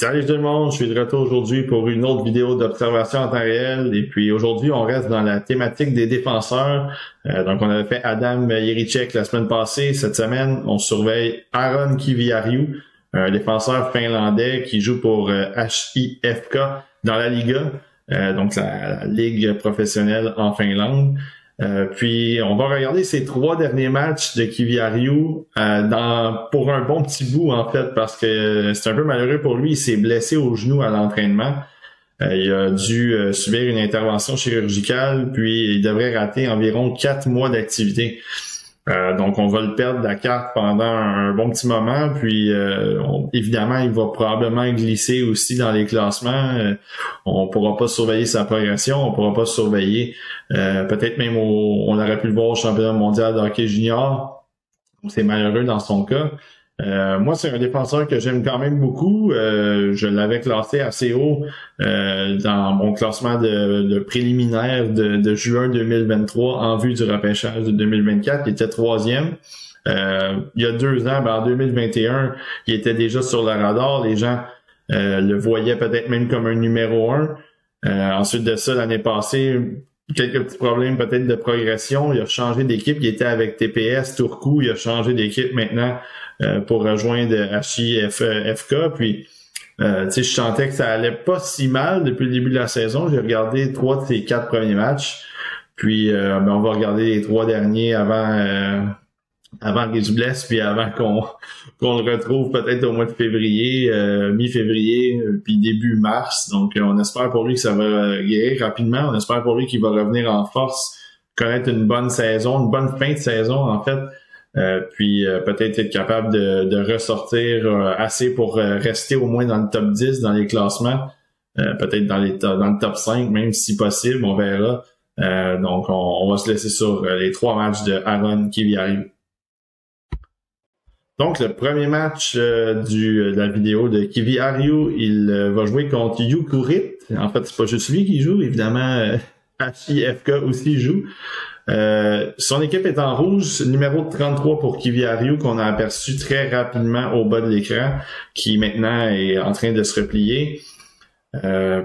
Salut tout le monde, je suis de retour aujourd'hui pour une autre vidéo d'observation en temps réel. Et puis aujourd'hui, on reste dans la thématique des défenseurs. Donc on avait fait Adam Jiříček la semaine passée. Cette semaine, on surveille Aron Kiviariu, un défenseur finlandais qui joue pour HIFK dans la Liga, donc la ligue professionnelle en Finlande. Puis on va regarder ces 3 derniers matchs de Kiviariu pour un bon petit bout en fait, parce que c'est un peu malheureux pour lui. Il s'est blessé au genou à l'entraînement. Il a dû subir une intervention chirurgicale, puis il devrait rater environ 4 mois d'activité. Donc on va le perdre de la carte pendant un bon petit moment, puis évidemment il va probablement glisser aussi dans les classements. On pourra pas surveiller sa progression, on pourra pas surveiller peut-être même on aurait pu le voir au championnat mondial de hockey junior. C'est malheureux dans son cas. Moi, c'est un défenseur que j'aime quand même beaucoup. Je l'avais classé assez haut dans mon classement de préliminaire de juin 2023 en vue du repêchage de 2024. Il était 3e. Il y a 2 ans, en 2021, il était déjà sur le radar. Les gens le voyaient peut-être même comme un numéro 1. Ensuite de ça, l'année passée, quelques petits problèmes peut-être de progression. Il a changé d'équipe. Il était avec TPS Turku. Il a changé d'équipe maintenant pour rejoindre HIFK. Puis, je sentais que ça allait pas si mal depuis le début de la saison. J'ai regardé 3 de ses 4 premiers matchs. Puis, on va regarder les 3 derniers avant qu'il se blesse, puis avant qu'on le retrouve peut-être au mois de février, mi-février, puis début mars. Donc, on espère pour lui que ça va guérir rapidement. On espère pour lui qu'il va revenir en force, connaître une bonne saison, une bonne fin de saison en fait. Puis peut-être être capable de ressortir assez pour rester au moins dans le top 10 dans les classements, peut-être dans le top 5 même si possible, on verra. Donc on va se laisser sur les 3 matchs de Aron Kiviariu. Donc le premier match de la vidéo de Kiviariu, il va jouer contre Jukurit. En fait, c'est pas juste lui qui joue, évidemment HIFK aussi joue. Son équipe est en rouge, numéro 33 pour Kiviariu, qu'on a aperçu très rapidement au bas de l'écran, qui maintenant est en train de se replier.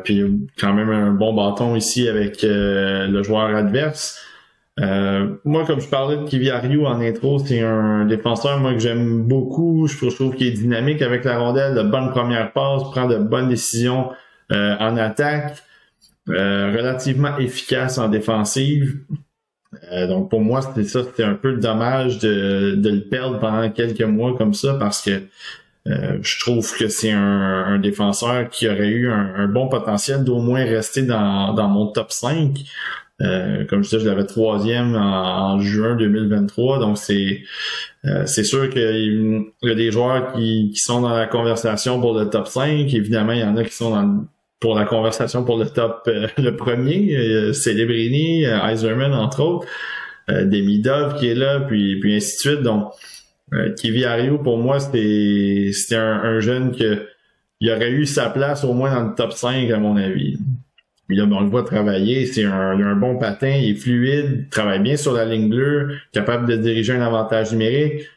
Puis quand même un bon bâton ici avec le joueur adverse. Moi, comme je parlais de Kiviariu en intro, c'est un défenseur moi que j'aime beaucoup. Je trouve qu'il est dynamique avec la rondelle, de bonnes premières passes, prend de bonnes décisions en attaque, relativement efficace en défensive. Donc pour moi, c'était un peu dommage de le perdre pendant quelques mois comme ça, parce que je trouve que c'est un défenseur qui aurait eu un bon potentiel d'au moins rester dans mon top 5. Comme je disais, je l'avais 3e en juin 2023, donc c'est sûr qu'il y a des joueurs qui sont dans la conversation pour le top 5. Évidemment, il y en a qui sont pour la conversation pour le top, le premier, Celebrini, Yzerman entre autres, Demidov qui est là, puis ainsi de suite. Donc, Kiviariu, pour moi, c'était un jeune il aurait eu sa place au moins dans le top 5 à mon avis. Puis là, on le voit travailler, il a un bon patin, il est fluide, il travaille bien sur la ligne bleue, capable de diriger un avantage numérique.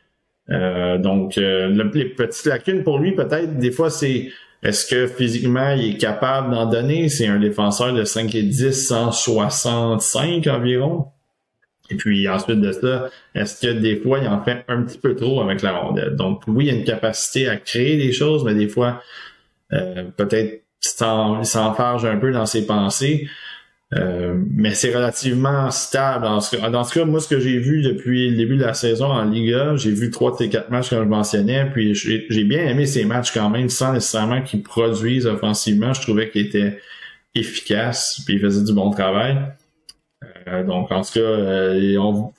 Donc, les petites lacunes pour lui, peut-être, des fois, c'est est-ce que physiquement, il est capable d'en donner? C'est un défenseur de 5 et 10, 165 environ. Et puis ensuite de ça, est-ce que des fois, il en fait un petit peu trop avec la rondelle? Donc oui, il y a une capacité à créer des choses, mais des fois, peut-être il s'enfarge un peu dans ses pensées. Mais c'est relativement stable. Dans ce cas, moi, ce que j'ai vu depuis le début de la saison en Liga, j'ai vu 3 de ces 4 matchs comme je mentionnais, puis j'ai bien aimé ces matchs quand même, sans nécessairement qu'ils produisent offensivement. Je trouvais qu'il était efficace, puis il faisait du bon travail. Donc, en tout cas,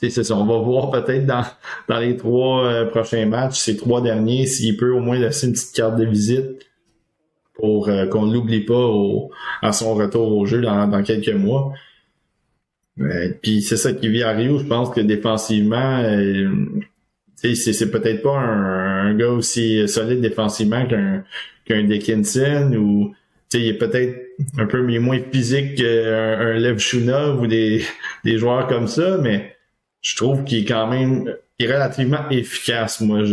c'est ça, on va voir peut-être dans les 3 prochains matchs, ces 3 derniers, s'il peut au moins laisser une petite carte de visite pour qu'on ne l'oublie pas à son retour au jeu dans quelques mois. Puis c'est ça, Kiviariu, je pense que défensivement, c'est peut-être pas un gars aussi solide défensivement qu'un Dickinson, ou il est peut-être un peu moins physique qu'un Lev Shunov ou des joueurs comme ça, mais je trouve qu'il est quand même est relativement efficace. Moi,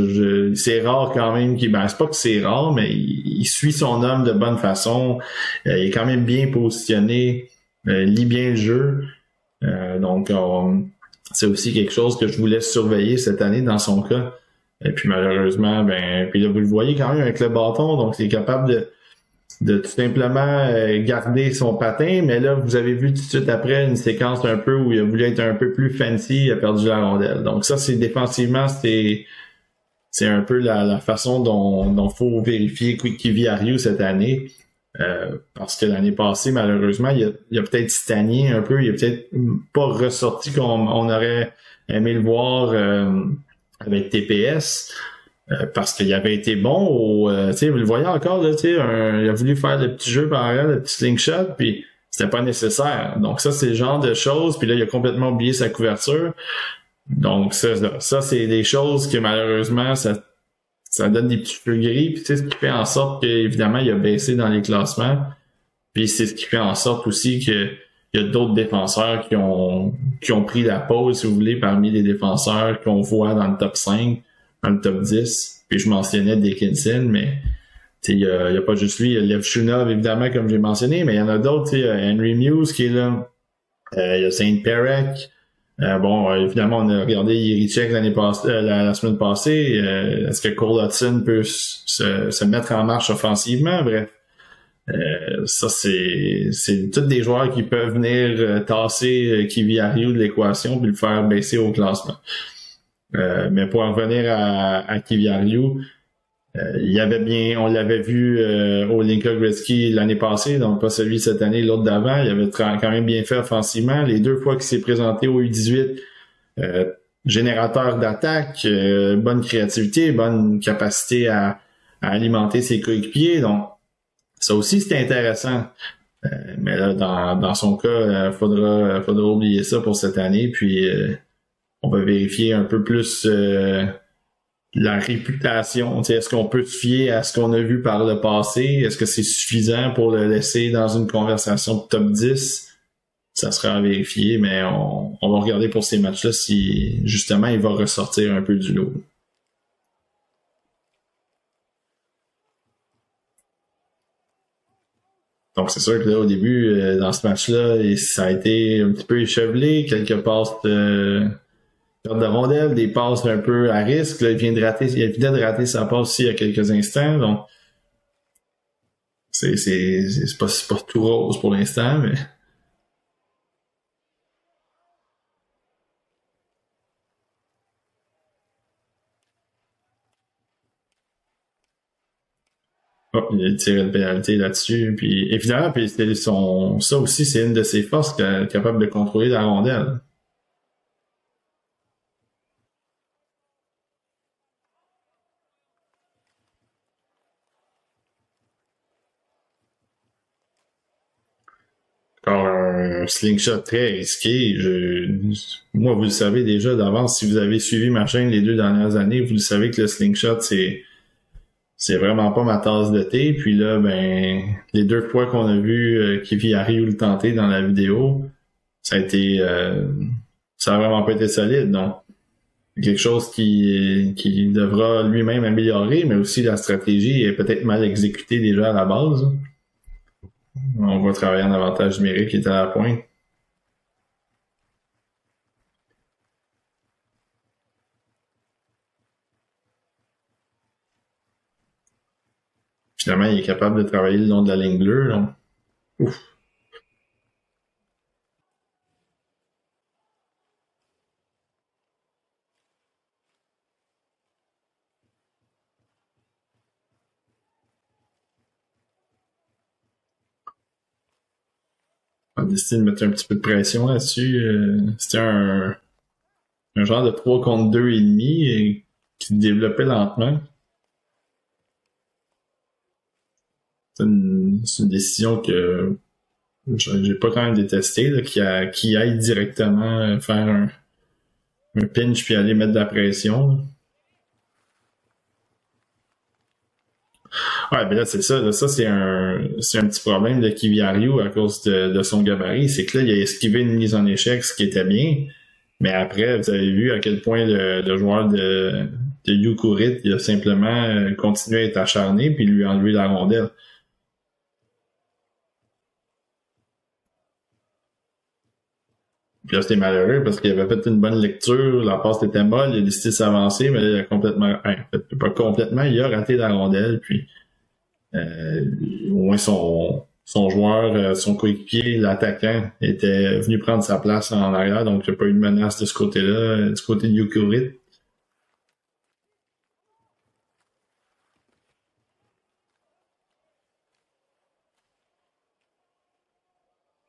c'est rare quand même qu'il, ben c'est pas que c'est rare, mais il suit son homme de bonne façon. Il est quand même bien positionné, lit bien le jeu. Donc c'est aussi quelque chose que je voulais surveiller cette année dans son cas. Et puis malheureusement, puis là, vous le voyez quand même avec le bâton, donc il est capable de tout simplement garder son patin, mais là, vous avez vu tout de suite après une séquence un peu où il a voulu être un peu plus fancy, il a perdu la rondelle. Donc ça, c'est défensivement, c'est un peu la façon dont faut vérifier Kivi Ariou cette année. Parce que l'année passée, malheureusement, il a peut-être stagné un peu, il a peut-être pas ressorti comme on aurait aimé le voir avec TPS. Parce qu'il avait été bon tu sais, vous le voyez encore, là, tu sais, il a voulu faire le petit jeu par arrière, le petit slingshot, puis c'était pas nécessaire. Donc ça, c'est le genre de choses, puis là, il a complètement oublié sa couverture. Donc ça c'est des choses que malheureusement, ça donne des petits cheveux gris, puis c'est ce qui fait en sorte qu'évidemment, il a baissé dans les classements. Puis c'est ce qui fait en sorte aussi que il y a d'autres défenseurs qui ont pris la pause, si vous voulez, parmi les défenseurs qu'on voit dans le top 5. Dans le top 10, puis je mentionnais Dickinson, mais il y a pas juste lui, il y a Levchunov, évidemment, comme j'ai mentionné, mais il y en a d'autres, Henry Muse qui est là, il y a Saint Perek, évidemment, on a regardé Yerichek la semaine passée, est-ce que Cole Hudson peut se mettre en marche offensivement? Bref, ça c'est tous des joueurs qui peuvent venir tasser Kivi Ariou de l'équation puis le faire baisser au classement. Mais pour en revenir à Kivi Ariou, on l'avait vu au Linka Gretzky l'année passée, donc pas celui cette année, l'autre d'avant. Il avait quand même bien fait offensivement. Les 2 fois qu'il s'est présenté au U18, générateur d'attaque, bonne créativité, bonne capacité à alimenter ses coéquipiers. Donc, ça aussi, c'était intéressant. Mais là, dans son cas, faudra oublier ça pour cette année. Puis on va vérifier un peu plus la réputation. Est-ce qu'on peut se fier à ce qu'on a vu par le passé? Est-ce que c'est suffisant pour le laisser dans une conversation de top 10? Ça sera à vérifier, mais on va regarder pour ces matchs-là si justement il va ressortir un peu du lot. Donc c'est sûr que là au début, dans ce match-là, ça a été un petit peu échevelé, quelques passes perte de rondelle, des passes un peu à risque. Là, il vient de rater sa passe aussi il y a quelques instants. Donc, c'est pas tout rose pour l'instant, mais. Oh, il a tiré une pénalité là-dessus. Puis, évidemment, ça aussi, c'est une de ses forces, capable de contrôler la rondelle. Encore un slingshot très risqué. Moi, vous le savez déjà d'avance, si vous avez suivi ma chaîne les 2 dernières années, vous le savez que le slingshot, c'est vraiment pas ma tasse de thé. Puis là, les 2 fois qu'on a vu Kivi Ariou le tenter dans la vidéo, ça a vraiment pas été solide. Donc, quelque chose qui devra lui-même améliorer, mais aussi la stratégie est peut-être mal exécutée déjà à la base. On va travailler en avantage numérique qui est à la pointe. Finalement, il est capable de travailler le long de la ligne bleue. Donc, ouf. On a décidé de mettre un petit peu de pression là-dessus. C'était un genre de 3 contre 2 et demi qui se développait lentement. C'est une décision que j'ai pas quand même détesté, là, qui aille directement faire un pinch puis aller mettre de la pression. Ouais, ben là, c'est ça. Là, ça, c'est un petit problème de Kivi Ariou à cause de son gabarit. C'est que là, il a esquivé une mise en échec, ce qui était bien. Mais après, vous avez vu à quel point le joueur de Yukurit, il a simplement continué à être acharné puis lui enlever la rondelle. Puis là, c'était malheureux parce qu'il avait fait une bonne lecture, la passe était molle, il a décidé de s'avancer, mais là, il a complètement, pas complètement, il a raté la rondelle, puis au moins son joueur, son coéquipier, l'attaquant, était venu prendre sa place en arrière, donc il n'y a pas eu de menace de ce côté-là, du côté de Yukurit.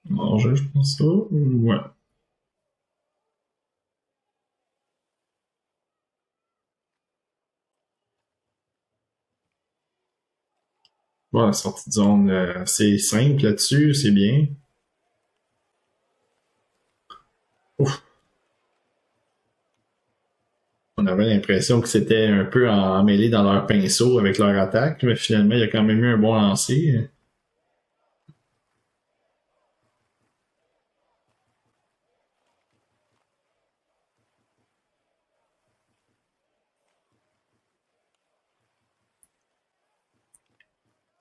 Bon, je pense ça. Ouais. Bon, la sortie de zone, c'est simple là-dessus, c'est bien. Ouf. On avait l'impression que c'était un peu emmêlé dans leur pinceau avec leur attaque, mais finalement, il y a quand même eu un bon lancer.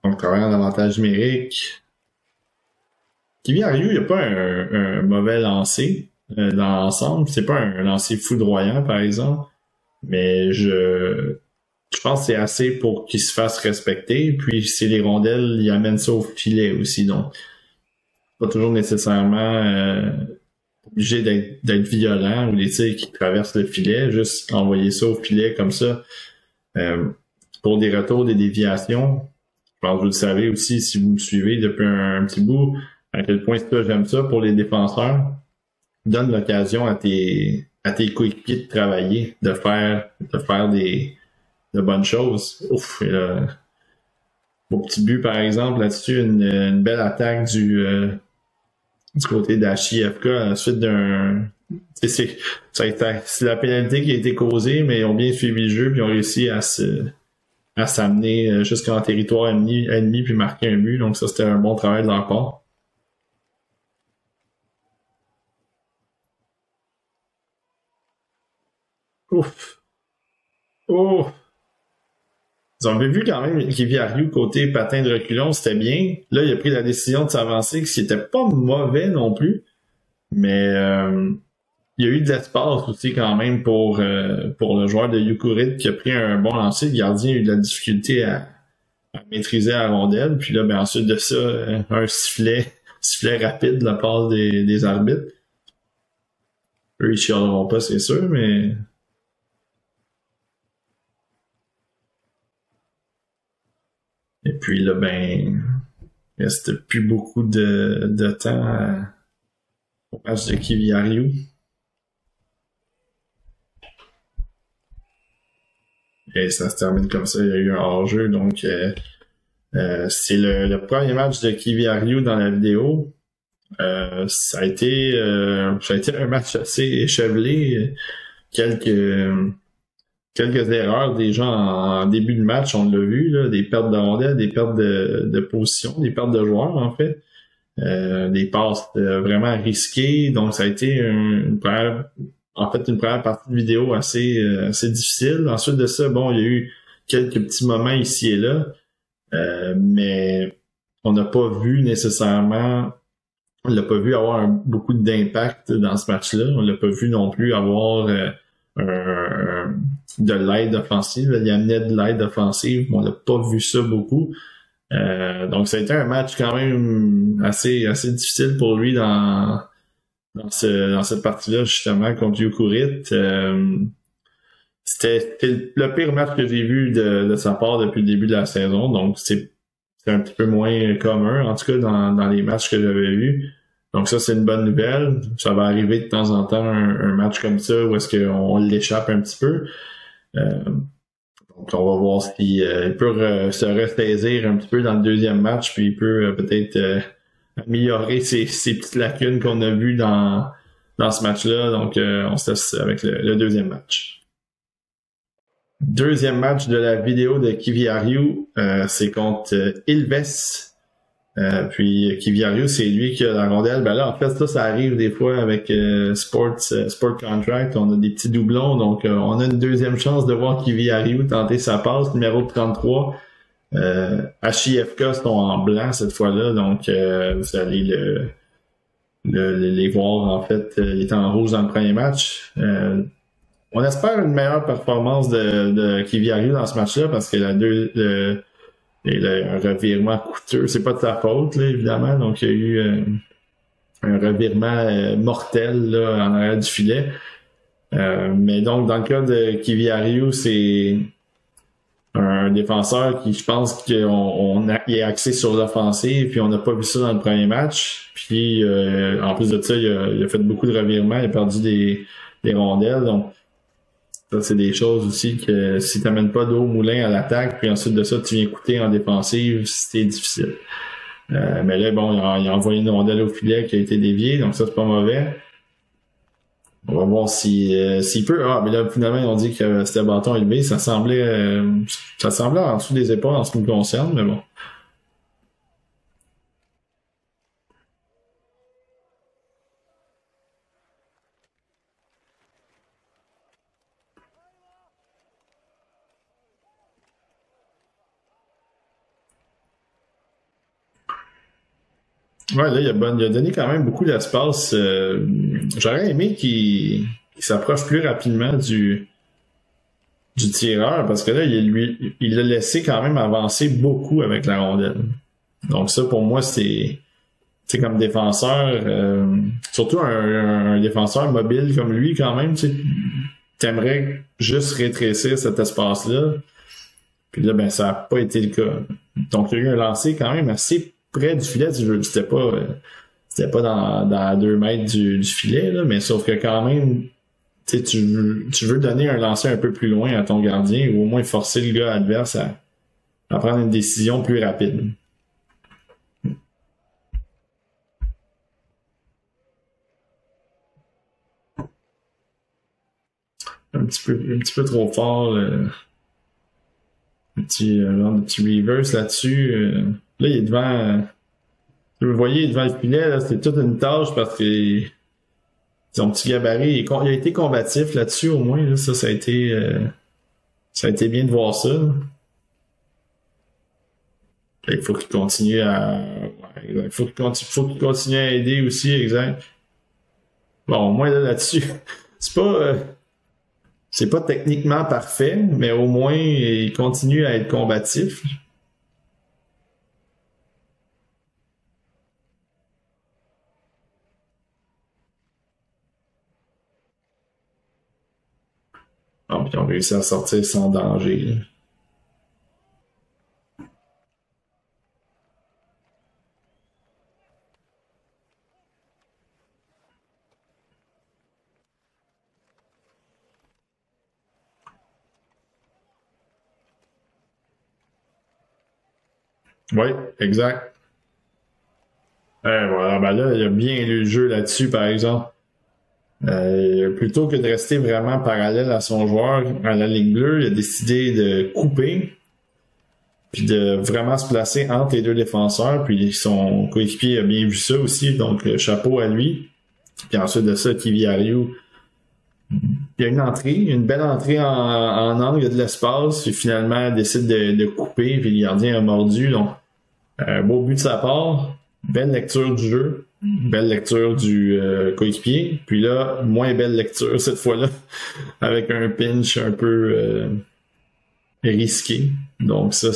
Donc, travaillant en avantage numérique. Kivi Ryu, il n'y a pas un mauvais lancer dans l'ensemble. C'est pas un lancer foudroyant, par exemple. Mais je pense que c'est assez pour qu'il se fasse respecter. Puis, c'est les rondelles, il amène ça au filet aussi. Donc, pas toujours nécessairement obligé d'être violent ou les tirs qui traversent le filet. Juste envoyer ça au filet comme ça. Pour des retours, des déviations. Je pense que vous le savez aussi si vous me suivez depuis un petit bout, à quel point ça, j'aime ça pour les défenseurs. Donne l'occasion à tes coéquipiers de travailler, de faire de bonnes choses. Ouf, et là, au petit but, par exemple, là-dessus, une belle attaque du côté d'HIFK à la suite d'un. C'est la pénalité qui a été causée, mais ils ont bien suivi le jeu, puis ils ont réussi à s'amener jusqu'en territoire ennemi puis marquer un but. Donc ça, c'était un bon travail de leur part. Ouf! Oh! Vous avez vu quand même Kivi Ryu côté patin de reculon, c'était bien. Là, il a pris la décision de s'avancer, ce qui était pas mauvais non plus. Mais il y a eu de l'espace aussi quand même pour le joueur de Yukurit qui a pris un bon lancer. Le gardien a eu de la difficulté à maîtriser la rondelle. Puis là, ben ensuite de ça, un sifflet rapide de la part des arbitres. Eux, ils chialeront pas, c'est sûr, mais et puis là, ben, il reste plus beaucoup de temps au match de Kivi Ryu. Et ça se termine comme ça, il y a eu un hors-jeu, donc c'est le premier match de Kivi Ryu dans la vidéo. Ça a été un match assez échevelé. Quelques erreurs déjà en début de match, on l'a vu, là, des pertes de rondelles, des pertes de position, des pertes de joueurs en fait. Des passes vraiment risquées. Donc ça a été une première partie de vidéo assez difficile. Ensuite de ça, bon, il y a eu quelques petits moments ici et là, mais on n'a pas vu nécessairement, on l'a pas vu avoir beaucoup d'impact dans ce match-là. On l'a pas vu non plus avoir de l'aide offensive. Il y amenait de l'aide offensive, mais on n'a pas vu ça beaucoup. Donc ça a été un match quand même assez difficile pour lui dans cette partie-là, justement, contre Yukurit. C'était le pire match que j'ai vu de sa part depuis le début de la saison, donc c'est un petit peu moins commun, en tout cas dans les matchs que j'avais vus. Donc ça, c'est une bonne nouvelle. Ça va arriver de temps en temps un match comme ça où est-ce qu'on l'échappe un petit peu. Donc on va voir s'il peut se ressaisir un petit peu dans le deuxième match, puis il peut peut-être améliorer ces petites lacunes qu'on a vues dans ce match-là. Donc on se laisse avec le deuxième match. Deuxième match de la vidéo de Kivi Ryu, c'est contre Ilves. Puis Kiviario, c'est lui qui a la rondelle. Ben là, en fait, ça arrive des fois avec Sport Contract. On a des petits doublons, donc on a une deuxième chance de voir Kiviario tenter sa passe, numéro 33. HIFK sont en blanc cette fois-là, donc vous allez les voir, en fait, il est en rouge dans le premier match. On espère une meilleure performance de Kiviario dans ce match-là, parce que il a un revirement coûteux. C'est pas de sa faute, là, évidemment. Donc, il y a eu un revirement mortel là, en arrière du filet. Mais donc, dans le cas de Kiviario, c'est un défenseur qui, je pense qu'il est axé sur l'offensive, puis on n'a pas vu ça dans le premier match. Puis, en plus de ça, il a fait beaucoup de revirements, il a perdu des rondelles. Donc, ça, c'est des choses aussi que si tu n'amènes pas d'eau au moulin à l'attaque, puis ensuite de ça, tu viens coûter en défensive, c'est difficile. Mais là, bon, il a envoyé une rondelle au filet qui a été déviée, donc ça, c'est pas mauvais. On va voir s'il peut. Ah, mais là, finalement, ils ont dit que c'était bâton élevé. Ça semblait en dessous des épaules en ce qui me concerne, mais bon. Ouais, là, il a donné quand même beaucoup d'espace. J'aurais aimé qu'il s'approche plus rapidement du tireur, parce que là, il l'a laissé quand même avancer beaucoup avec la rondelle. Donc ça, pour moi, c'est comme défenseur, surtout un défenseur mobile comme lui, quand même, t'aimerais juste rétrécir cet espace-là. Puis là, ben, ça n'a pas été le cas. Donc, il y a eu un lancer quand même assez près du filet. C'était pas dans 2 mètres du filet, là, mais sauf que quand même, tu veux donner un lancer un peu plus loin à ton gardien, ou au moins forcer le gars adverse à prendre une décision plus rapide. Un petit peu trop fort, un petit reverse là-dessus. Là, il est devant. Vous voyez, il est devant le filet, là, c'est toute une tâche parce que son petit gabarit, il a été combatif là-dessus au moins. Là, ça a été bien de voir ça. Il faut qu'il continue il faut qu'il continue à aider aussi, exact. Bon, au moins là-dessus, c'est pas techniquement parfait, mais au moins il continue à être combatif. Bon, puis ils ont réussi à sortir sans danger. Là. Oui, exact. Voilà, ben là, il a bien lu le jeu là-dessus, par exemple. Plutôt que de rester vraiment parallèle à son joueur, à la ligne bleue, il a décidé de couper, puis de vraiment se placer entre les deux défenseurs, puis son coéquipier a bien vu ça aussi, donc chapeau à lui. Puis ensuite de ça, Kiviario, il y a une belle entrée en angle, il y a de l'espace, puis finalement il décide de couper, puis le gardien a mordu, donc beau but de sa part, belle lecture du jeu, belle lecture du coéquipier, puis là, moins belle lecture cette fois-là, avec un pinch un peu risqué. Donc ça,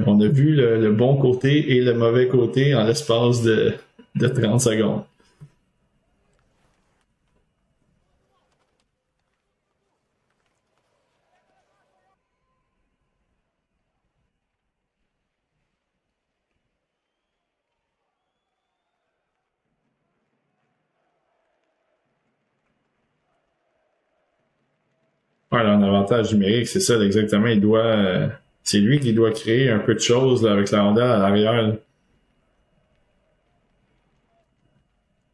on a vu le bon côté et le mauvais côté en l'espace de 30 secondes. Ouais, un avantage numérique, c'est ça, exactement. C'est lui qui doit créer un peu de choses là, avec la rondelle à l'arrière.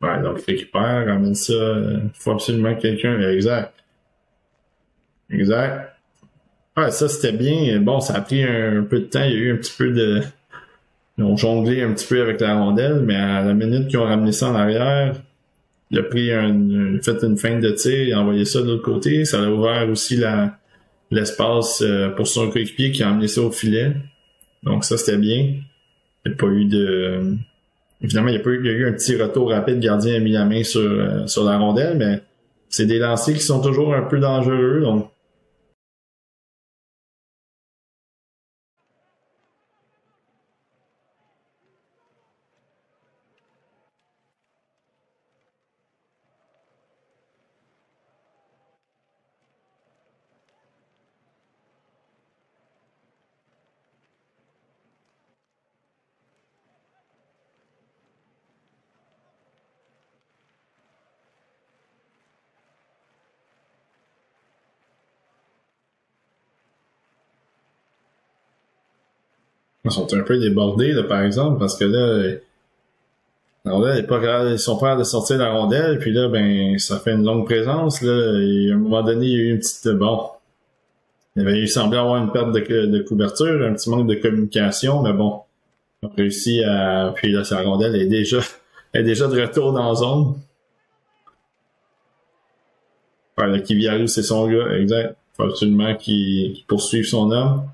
Ouais, donc il récupère, ramène ça. Faut absolument que quelqu'un. Exact. Exact. Ouais, ça c'était bien. Bon, ça a pris un peu de temps. Il y a eu un petit peu Ils ont jonglé un petit peu avec la rondelle, mais à la minute qu'ils ont ramené ça en arrière, il a fait une feinte de tir, il a envoyé ça de l'autre côté. Ça a ouvert aussi l'espace pour son coéquipier qui a amené ça au filet. Donc ça, c'était bien. Il n'y a pas eu de... Évidemment, il y a eu un petit retour rapide. Le gardien a mis la main sur la rondelle, mais c'est des lancers qui sont toujours un peu dangereux. Donc ils sont un peu débordés, là, par exemple, parce que là, la rondelle est pas capable, ils sont pas capables de sortir la rondelle, puis là, ben, ça fait une longue présence, là, et à un moment donné, il y a eu une petite, bon, il semblait avoir une perte de couverture, un petit manque de communication, mais bon, on a réussi puis là, sa rondelle est déjà de retour dans la zone. Voilà, Kiviariou, c'est son gars, exact. Faut absolument qu'il poursuive son homme.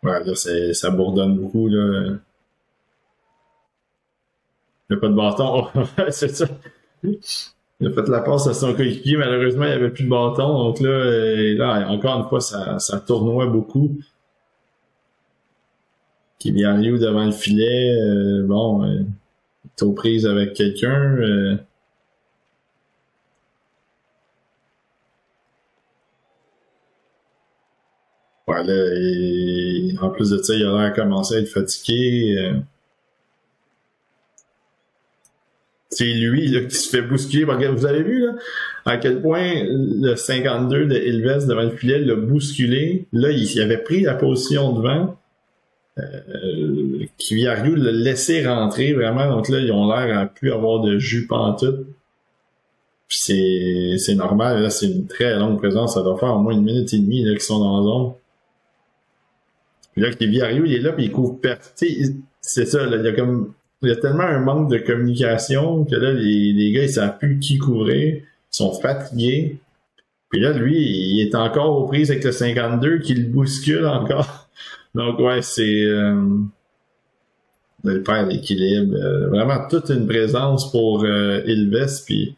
Ouais, là, ça bourdonne beaucoup, là. Il n'y a pas de bâton. C'est ça. Il a fait la passe à son coéquipier. Malheureusement, il n'y avait plus de bâton. Donc là, encore une fois, ça tournoie beaucoup. Kiviariou devant le filet. Bon, il est aux prises avec quelqu'un. Ouais, là, en plus de ça, il a l'air commencé à être fatigué. C'est lui là, qui se fait bousculer. Vous avez vu là, à quel point le 52 de Ilves devant le filet l'a bousculé. Là, il avait pris la position devant. Kiviariou l'a laissé rentrer vraiment. Donc là, ils ont l'air à plus avoir de jus pantoute. Puis c'est normal. Là, c'est une très longue présence. Ça doit faire au moins 1 minute et demie là, qu'ils sont dans la zone. Puis là, Kiviariou, il est là, puis il couvre c'est ça, là, il y a tellement un manque de communication que là, les gars, ils savent plus qui couvrir. Ils sont fatigués. Puis là, lui, il est encore aux prises avec le 52 qui le bouscule encore. Donc, ouais, c'est... il perd l'équilibre. Vraiment toute une présence pour Ilves. Puis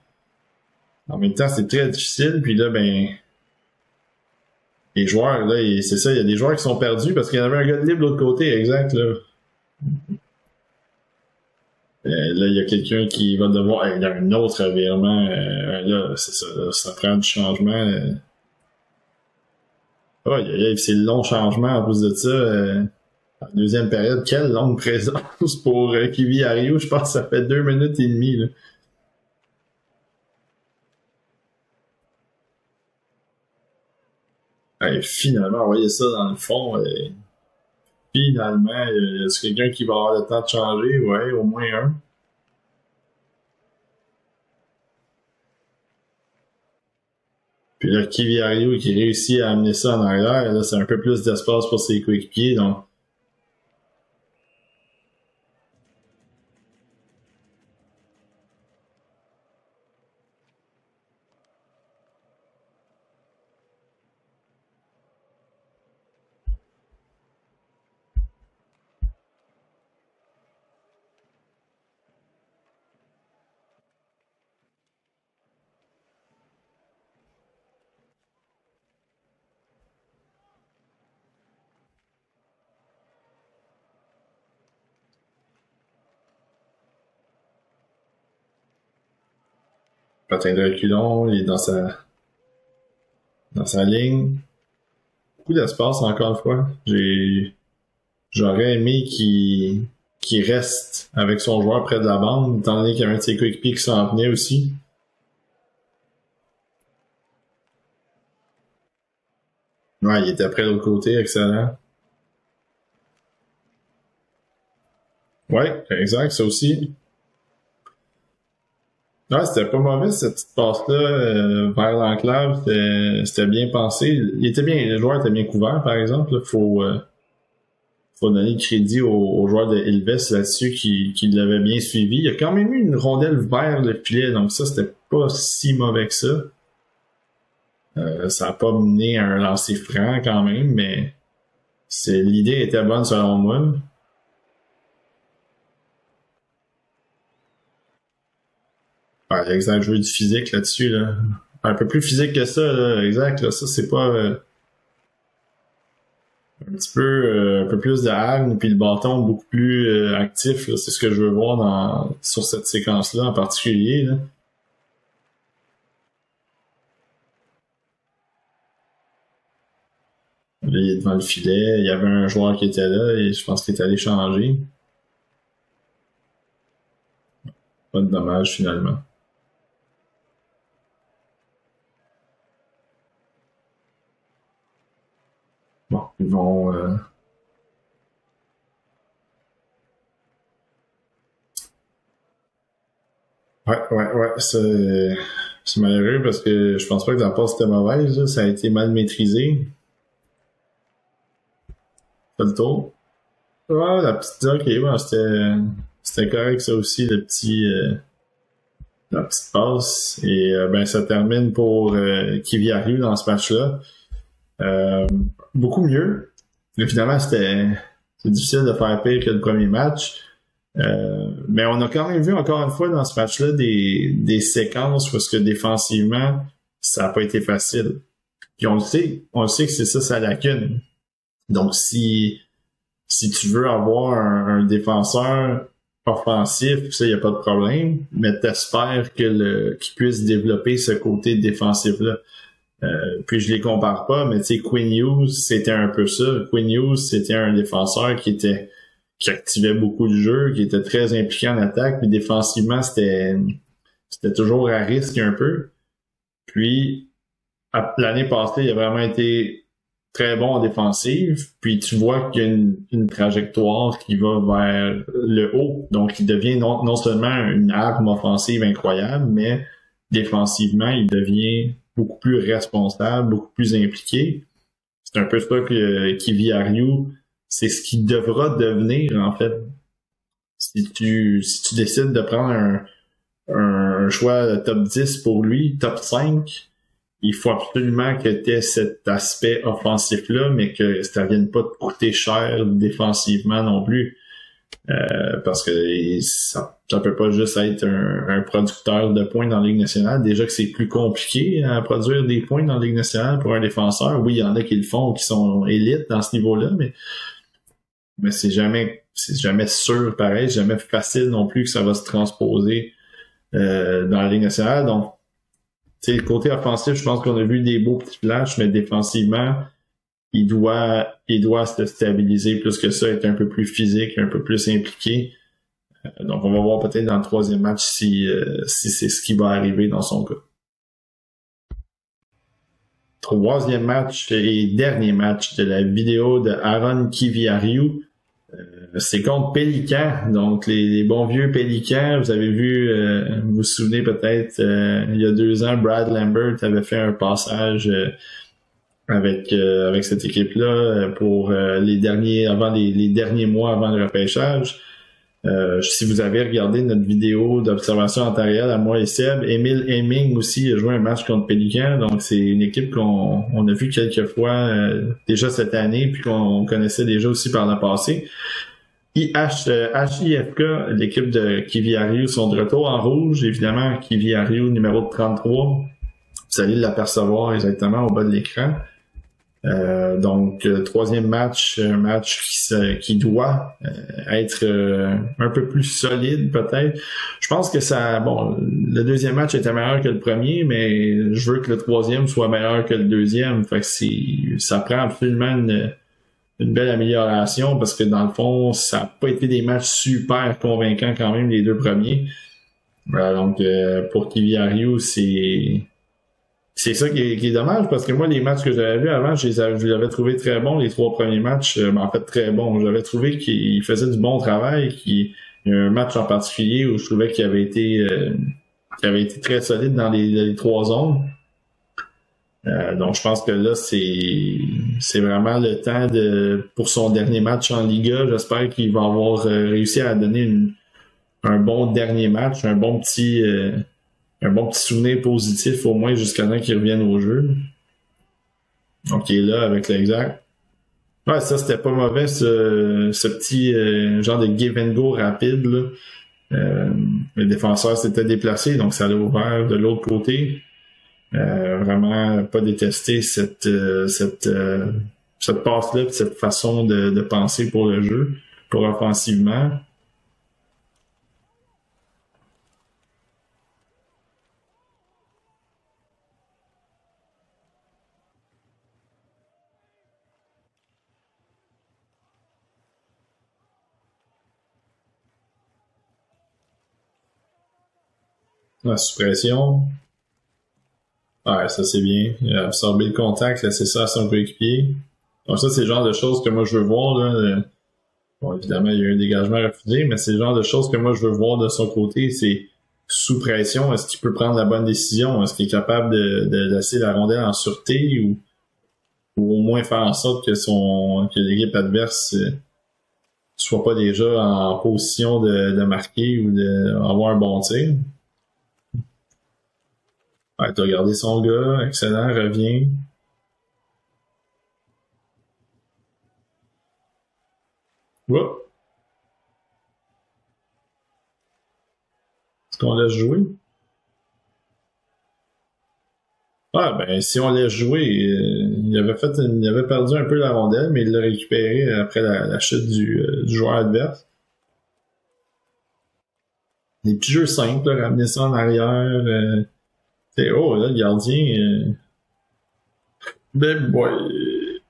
en même temps, c'est très difficile. Puis là, ben... les joueurs, là, c'est ça, il y a des joueurs qui sont perdus parce qu'il y en avait un gars de libre de l'autre côté, exact, là. Là, il y a quelqu'un qui va devoir... il y a un autre revirement. Là, c'est ça, là, ça prend du changement. C'est le long changement en plus de ça. En deuxième période, quelle longue présence pour Kiviariou. Je pense que ça fait 2 minutes et demie, là. Finalement, envoyer ça dans le fond. Finalement, est-ce quelqu'un qui va avoir le temps de changer? Ouais, au moins un. Puis là, Kiviariou qui réussit à amener ça en arrière. Là, c'est un peu plus d'espace pour ses coéquipiers. Donc, patin de reculon, il est dans sa ligne. Beaucoup d'espace, encore une fois. J'aurais aimé qu'il reste avec son joueur près de la bande, étant donné qu'il y avait un de ses coéquipiers qui s'en venait aussi. Ouais, il était près de l'autre côté, excellent. Ouais, exact, ça aussi. Ouais, c'était pas mauvais cette petite passe-là vers l'enclave, c'était bien pensé. Le joueur était bien couvert, par exemple. Là. faut donner le crédit aux joueurs de Ilves là-dessus qui l'avaient bien suivi. Il y a quand même eu une rondelle vers le filet, donc ça, c'était pas si mauvais que ça. Ça n'a pas mené à un lancer franc quand même, mais l'idée était bonne selon moi. Ouais, exact, jouer du physique là-dessus, là. Un peu plus physique que ça, là, exact, là, ça c'est pas un peu plus de hargne, puis le bâton beaucoup plus actif, là. C'est ce que je veux voir sur cette séquence-là en particulier, là. Là, il est devant le filet, il y avait un joueur qui était là et je pense qu'il est allé changer. Pas de dommage finalement. Bon, ils vont... Ouais, c'est malheureux parce que je pense pas que la passe était mauvaise, là. Ça a été mal maîtrisé. Pas le tour. Ouais, la petite... Ok, ouais, c'était correct ça aussi, la petite passe. Et ben ça termine pour Kiviariou dans ce match-là. Beaucoup mieux. Mais finalement, c'est difficile de faire pire que le premier match. Mais on a quand même vu encore une fois dans ce match-là des séquences parce que défensivement, ça n'a pas été facile. Puis on le sait que c'est ça sa lacune. Donc si tu veux avoir un défenseur offensif, ça, il n'y a pas de problème, mais t'espères qu'il puisse développer ce côté défensif-là. Puis je les compare pas, mais tu sais, Quinn Hughes, c'était un peu ça. Quinn Hughes, c'était un défenseur qui activait beaucoup le jeu, qui était très impliqué en attaque, puis défensivement, c'était toujours à risque un peu. Puis l'année passée, il a vraiment été très bon en défensive, puis tu vois qu'il y a une trajectoire qui va vers le haut. Donc, il devient non seulement une arme offensive incroyable, mais défensivement, il devient beaucoup plus responsable, beaucoup plus impliqué. C'est un peu ça que Kiviariou, c'est ce qu'il devra devenir, en fait. Si tu décides de prendre un choix top 10 pour lui, top 5, il faut absolument que tu aies cet aspect offensif-là, mais que ça ne vienne pas te coûter cher défensivement non plus. Parce que ça peut pas juste être un producteur de points dans la Ligue nationale. Déjà que c'est plus compliqué à produire des points dans la Ligue nationale pour un défenseur. Oui, il y en a qui le font, qui sont élites dans ce niveau-là, mais c'est jamais sûr pareil, c'est jamais facile non plus que ça va se transposer dans la Ligue nationale. Donc, tu sais, le côté offensif, je pense qu'on a vu des beaux petits flashs, mais défensivement, il doit se stabiliser plus que ça, être un peu plus physique, un peu plus impliqué. Donc, on va voir peut-être dans le troisième match si c'est ce qui va arriver dans son cas. Troisième match et dernier match de la vidéo de Aaron Kiviariou. C'est contre Pélican, donc les bons vieux Pélicans. Vous avez vu, vous vous souvenez peut-être, il y a 2 ans, Brad Lambert avait fait un passage avec cette équipe-là pour les derniers mois avant le repêchage. Si vous avez regardé notre vidéo d'observation antérieure à moi et Seb, Emile Hemming aussi a joué un match contre Pélican, donc c'est une équipe qu'on a vu quelques fois déjà cette année, puis qu'on connaissait déjà aussi par le passé. HIFK, l'équipe de Kiviariou, sont de retour en rouge, évidemment, Kiviariou numéro 33. Vous allez l'apercevoir exactement au bas de l'écran. Donc, troisième match, un match qui doit être un peu plus solide peut-être. Je pense que le deuxième match était meilleur que le premier, mais je veux que le troisième soit meilleur que le deuxième. Fait que ça prend absolument une belle amélioration parce que dans le fond, ça n'a pas été des matchs super convaincants quand même, les 2 premiers. Donc, pour Kiviariou, c'est ça qui est dommage parce que moi, les matchs que j'avais vus avant, je les avais trouvés très bons. Les 3 premiers matchs, en fait, très bons. J'avais trouvé qu'il faisait du bon travail. Il y a un match en particulier où je trouvais qu'il avait été très solide dans les 3 zones. Donc je pense que là, c'est vraiment le temps pour son dernier match en Liga. J'espère qu'il va avoir réussi à donner un bon dernier match, un bon petit souvenir positif au moins jusqu'à temps qu'il revienne au jeu. Donc il est là avec l'exact. Ouais, ça c'était pas mauvais, ce petit genre de give and go rapide, là. Le défenseur s'était déplacé, donc ça l'a ouvert de l'autre côté. Vraiment pas détester cette passe-là, cette façon de penser pour le jeu, pour offensivement. La suppression. Ouais, ça c'est bien. Il a absorbé le contact, laissé ça à son coéquipier. Donc ça, c'est le genre de choses que moi je veux voir, là. Bon, évidemment, il y a eu un dégagement refusé, mais c'est le genre de choses que moi je veux voir de son côté. C'est sous pression, est-ce qu'il peut prendre la bonne décision? Est-ce qu'il est capable de laisser la rondelle en sûreté ou au moins faire en sorte que l'équipe adverse soit pas déjà en position de marquer ou d'avoir un bon tir? Ouais, t'as regardé son gars, excellent, revient. Oups. Est-ce qu'on laisse jouer? Ah, ben, si on laisse jouer, il avait perdu un peu la rondelle, mais il l'a récupéré après la chute du joueur adverse. Des petits jeux simples, là, ramener ça en arrière. Oh, là, le gardien. Ben, boy.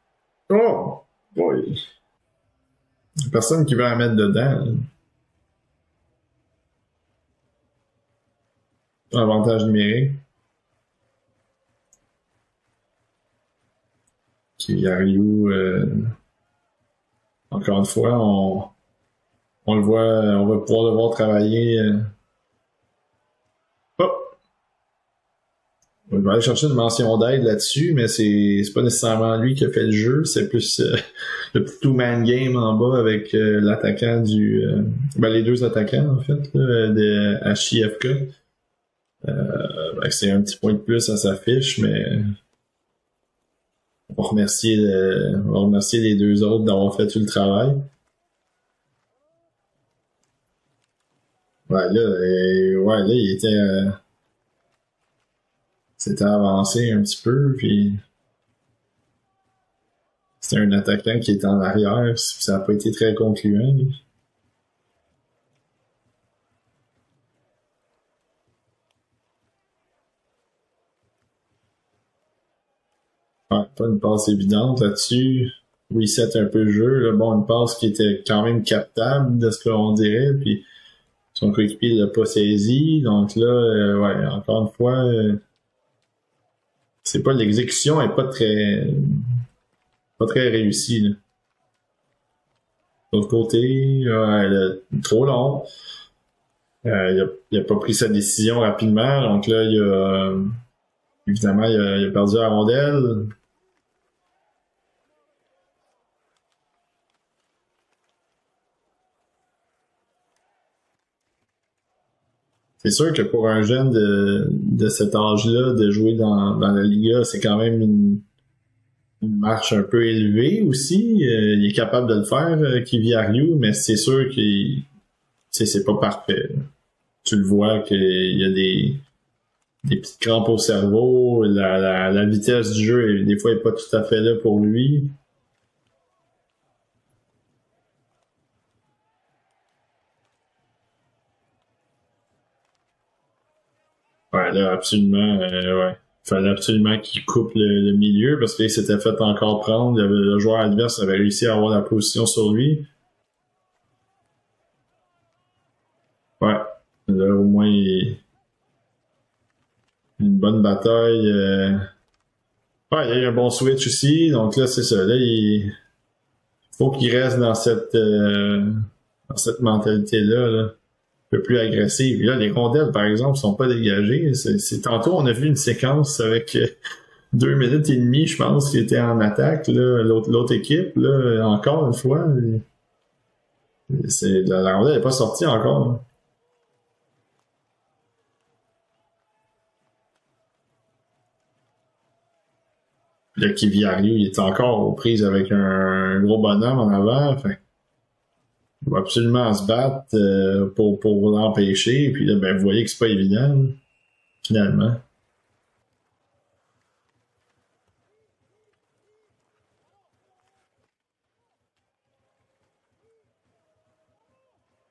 Oh, boy. Personne qui veut la mettre dedans. Avantage numérique. Kyriou, encore une fois, on le voit, on va pouvoir le voir travailler. On va aller chercher une mention d'aide là-dessus, mais c'est pas nécessairement lui qui a fait le jeu, c'est plus le petit two-man game en bas avec l'attaquant les deux attaquants en fait là, de HIFK. C'est un petit point de plus à sa fiche, mais on va remercier les deux autres d'avoir fait tout le travail. Ouais, là, il était c'était avancé un petit peu, puis c'était un attaquant qui était en arrière, ça n'a pas été très concluant. Ouais, pas une passe évidente là-dessus. Reset un peu le jeu. Là. Bon, une passe qui était quand même captable de ce qu'on dirait, puis son coéquipier l'a pas saisi. Donc là, ouais, encore une fois, c'est pas l'exécution est pas très réussie. Là. De l'autre côté, trop long. Il a pas pris sa décision rapidement. Donc là, évidemment, il a perdu la rondelle. C'est sûr que pour un jeune de cet âge-là, de jouer dans la Liga, c'est quand même une marche un peu élevée aussi. Il est capable de le faire, Kyriou, mais c'est sûr qu'il c'est pas parfait. Tu le vois qu'il y a des petites crampes au cerveau, la vitesse du jeu, des fois, est pas tout à fait là pour lui. Ouais, là, absolument, ouais. Il fallait absolument qu'il coupe le milieu parce qu'il s'était fait encore prendre. Le joueur adverse avait réussi à avoir la position sur lui. Ouais. Là, au moins, une bonne bataille. Ouais, il y a eu un bon switch aussi. Donc là, c'est ça. Là, il faut qu'il reste dans cette mentalité-là, là. Un peu plus agressive. Et là, les rondelles, par exemple, sont pas dégagées. C'est tantôt, on a vu une séquence avec 2 minutes et demie, je pense, qu'il était en attaque, là, l'autre équipe, là, encore une fois. La rondelle n'est pas sortie encore. Là. Puis là, Kiviario, il est encore aux prises avec un gros bonhomme en avant. Fait il va absolument se battre pour l'empêcher. Puis là, ben, vous voyez que c'est pas évident, là, finalement.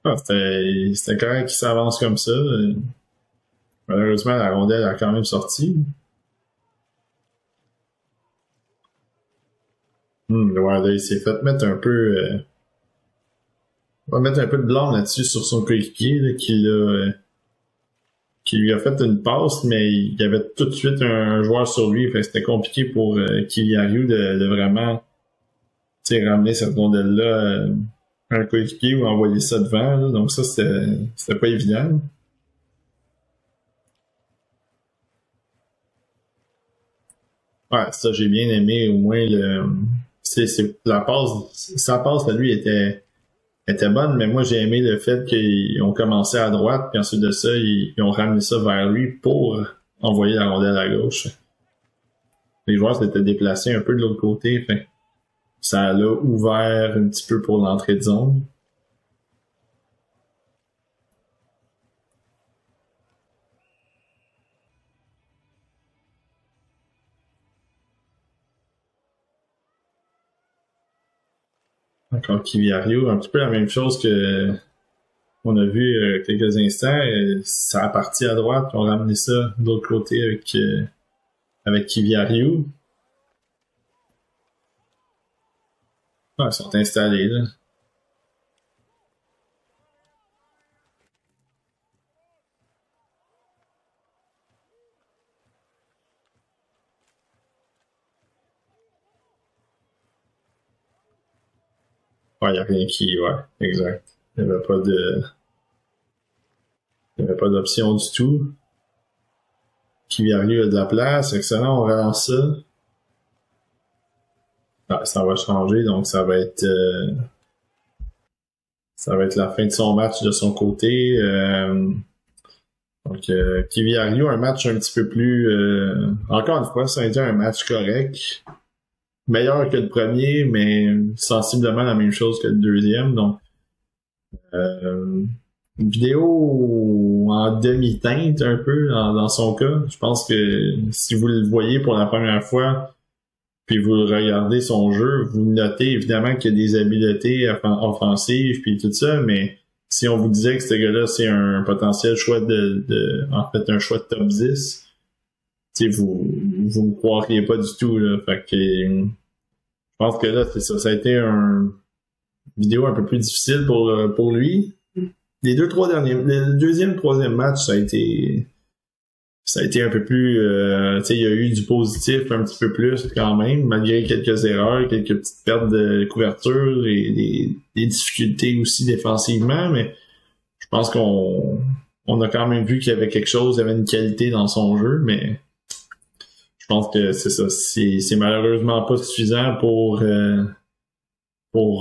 Ah, c'était correct qu'il s'avance comme ça. Malheureusement, la rondelle a quand même sorti. Ouais, il s'est fait mettre un peu... on va mettre un peu de blâme là-dessus sur son coéquipier là, qui lui a fait une passe, mais il y avait tout de suite un joueur sur lui. Fait que c'était compliqué pour Kiviario de vraiment ramener cette rondelle-là à un coéquipier ou envoyer ça devant. Là. Donc ça, c'était pas évident. Ouais, ça, j'ai bien aimé au moins la passe, sa passe à lui était bonne, mais moi j'ai aimé le fait qu'ils ont commencé à droite, puis ensuite de ça, ils ont ramené ça vers lui pour envoyer la rondelle à gauche. Les joueurs s'étaient déplacés un peu de l'autre côté, fait ça l'a ouvert un petit peu pour l'entrée de zone. Encore Kiviario, un petit peu la même chose que on a vu quelques instants. Ça a parti à droite, puis on a ramené ça de l'autre côté avec Kiviario. Ah, ils sont installés, là. Ouais, il n'y a rien qui... Ouais, exact. Il n'y avait pas de... Il n'y avait pas d'option du tout. Kiviario a de la place. Excellent, on relance ça. Ah, ça va changer, donc ça va être la fin de son match de son côté. Donc, Kiviario, un match un petit peu plus... encore une fois, ça a été un match correct. Meilleur que le premier, mais sensiblement la même chose que le deuxième. Donc, une vidéo en demi-teinte un peu dans son cas. Je pense que si vous le voyez pour la première fois, puis vous regardez son jeu, vous notez évidemment qu'il y a des habiletés offensives puis tout ça, mais si on vous disait que ce gars-là, c'est un potentiel choix en fait, un choix de top 10, vous ne croiriez pas du tout, là. Fait que, je pense que là, c'est ça. Ça a été une vidéo un peu plus difficile pour lui. Le deuxième, troisième match, ça a été un peu plus, il y a eu du positif un petit peu plus quand même, malgré quelques erreurs, quelques petites pertes de couverture et des difficultés aussi défensivement, mais je pense qu'on a quand même vu qu'il y avait quelque chose, il y avait une qualité dans son jeu, mais je pense que c'est ça, c'est malheureusement pas suffisant pour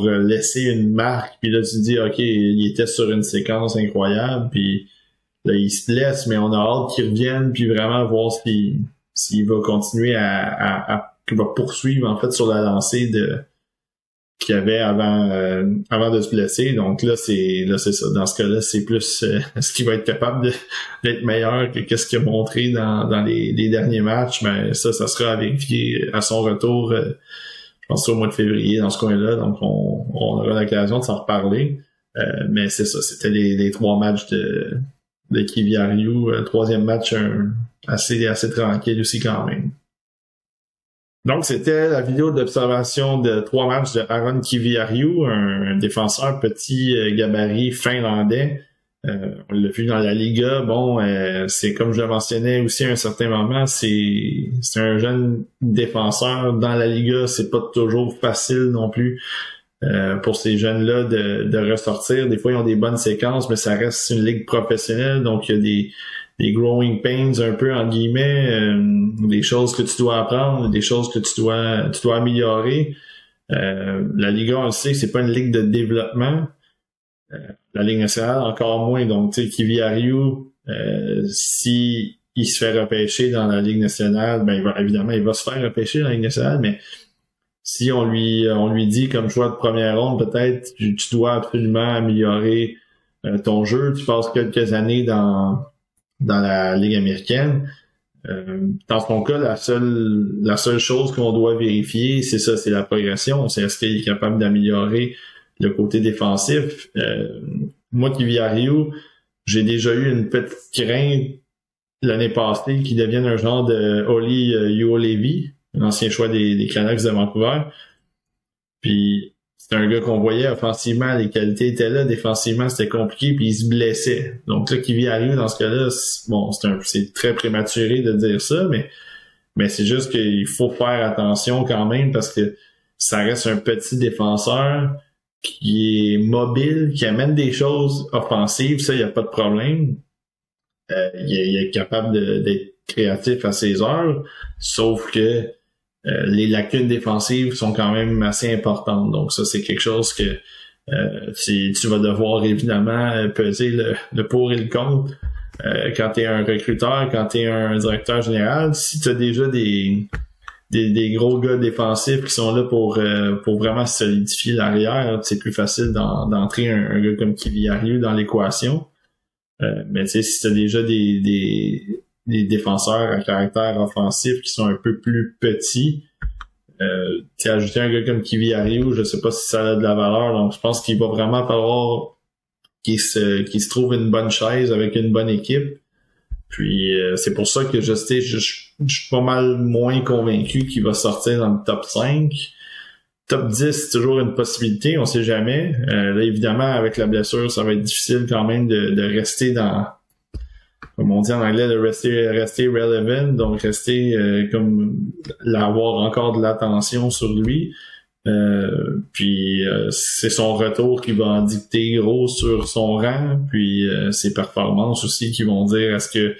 laisser une marque, puis là tu te dis ok, il était sur une séquence incroyable, puis là il se blesse, mais on a hâte qu'il revienne, puis vraiment voir s'il va continuer qu'il va poursuivre en fait sur la lancée qu'il y avait avant de se blesser. Donc là c'est ça, dans ce cas-là c'est plus est-ce qu'il va être capable d'être meilleur que ce qu'il a montré dans les derniers matchs, mais ça sera à vérifier à son retour. Je pense au mois de février dans ce coin-là, donc on aura l'occasion de s'en reparler. Mais c'est ça, c'était les 3 matchs de Kiviario. Troisième match assez tranquille aussi quand même. Donc c'était la vidéo d'observation de 3 matchs de Aaron Kiviario, un défenseur petit gabarit finlandais. On l'a vu dans la Liga. Bon, c'est comme je le mentionnais aussi à un certain moment, c'est un jeune défenseur dans la Liga. C'est pas toujours facile non plus pour ces jeunes-là de ressortir. Des fois, ils ont des bonnes séquences, mais ça reste une ligue professionnelle, donc il y a growing pains un peu en guillemets, des choses que tu dois apprendre, des choses que tu dois améliorer. La Ligue 1, on le sait, c'est pas une ligue de développement. La Ligue nationale, encore moins. Donc, tu sais, Kiwi Ariou, si il se fait repêcher dans la Ligue nationale, ben il va se faire repêcher dans la Ligue nationale, mais si on lui dit comme choix de première ronde, peut-être tu dois absolument améliorer ton jeu, tu passes quelques années dans la Ligue américaine. Dans son cas, la seule chose qu'on doit vérifier, c'est ça, c'est la progression. C'est est-ce qu'il est capable d'améliorer le côté défensif. Moi qui vis à Rio, j'ai déjà eu une petite crainte l'année passée qu'il devienne un genre de Oli Uolevi, l'ancien choix des Canucks de Vancouver. Puis c'est un gars qu'on voyait offensivement, les qualités étaient là, défensivement c'était compliqué, puis il se blessait. Donc là, qui vit à Rio dans ce cas-là, c'est très prématuré de dire ça, mais c'est juste qu'il faut faire attention quand même parce que ça reste un petit défenseur qui est mobile, qui amène des choses offensives, ça, il n'y a pas de problème. Il est capable d'être créatif à ses heures, sauf que les lacunes défensives sont quand même assez importantes. Donc ça, c'est quelque chose que tu vas devoir évidemment peser le pour et le contre. Quand tu es un recruteur, quand tu es un directeur général, si tu as déjà des gros gars défensifs qui sont là pour vraiment solidifier l'arrière, c'est plus facile d'entrer un gars comme Kivi Ariou dans l'équation. Mais tu sais, si tu as déjà des défenseurs à caractère offensif qui sont un peu plus petits, tu as ajouté un gars comme Kivi Ariou, je sais pas si ça a de la valeur, donc je pense qu'il va vraiment falloir qu'il se trouve une bonne chaise avec une bonne équipe. Puis c'est pour ça que je suis pas mal moins convaincu qu'il va sortir dans le top 5. Top 10, c'est toujours une possibilité, on sait jamais. Là, évidemment, avec la blessure, ça va être difficile quand même de rester dans, comme on dit en anglais, de rester relevant, donc rester avoir encore de l'attention sur lui. Puis c'est son retour qui va en dicter gros sur son rang, puis ses performances aussi qui vont dire est-ce que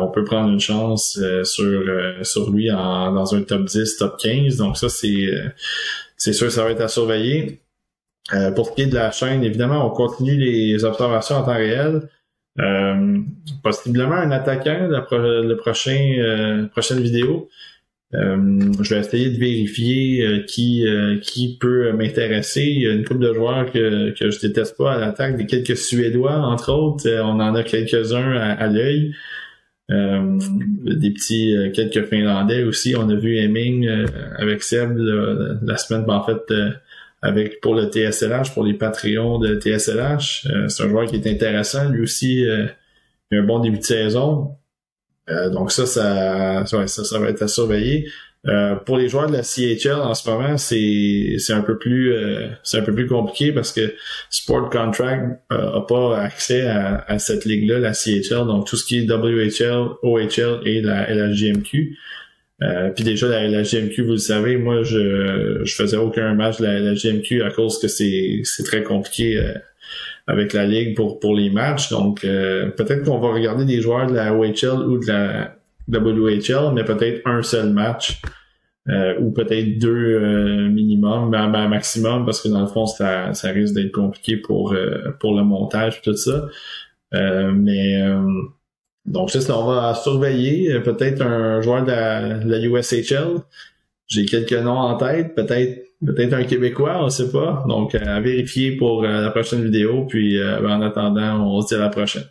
on peut prendre une chance sur lui dans un top 10, top 15. Donc ça, c'est sûr que ça va être à surveiller. Pour ce qui est de la chaîne, évidemment, on continue les observations en temps réel. Possiblement un attaquant la prochaine vidéo. Je vais essayer de vérifier qui peut m'intéresser. Il y a une couple de joueurs que je déteste pas à l'attaque, quelques Suédois entre autres. On en a quelques-uns à l'œil. Des petits quelques Finlandais aussi. On a vu Hemming avec Seb la semaine, en fait, pour le TSLH, pour les Patreons de TSLH. C'est un joueur qui est intéressant. Lui aussi, il a un bon début de saison. Donc ça va être à surveiller. Pour les joueurs de la CHL en ce moment, c'est un peu plus compliqué parce que Sport Contract a pas accès à cette ligue-là, la CHL, donc tout ce qui est WHL, OHL et la LHJMQ. Puis déjà la LHJMQ, vous le savez, moi je faisais aucun match de la LHJMQ à cause que c'est très compliqué avec la ligue pour les matchs. Donc peut-être qu'on va regarder des joueurs de la OHL ou de la WHL, mais peut-être un seul match ou peut-être deux minimum, maximum, parce que dans le fond ça risque d'être compliqué pour le montage et tout ça. Donc ça, on va surveiller peut-être un joueur de la USHL. J'ai quelques noms en tête, peut-être un Québécois, on sait pas. Donc à vérifier pour la prochaine vidéo. Puis en attendant, on se dit à la prochaine.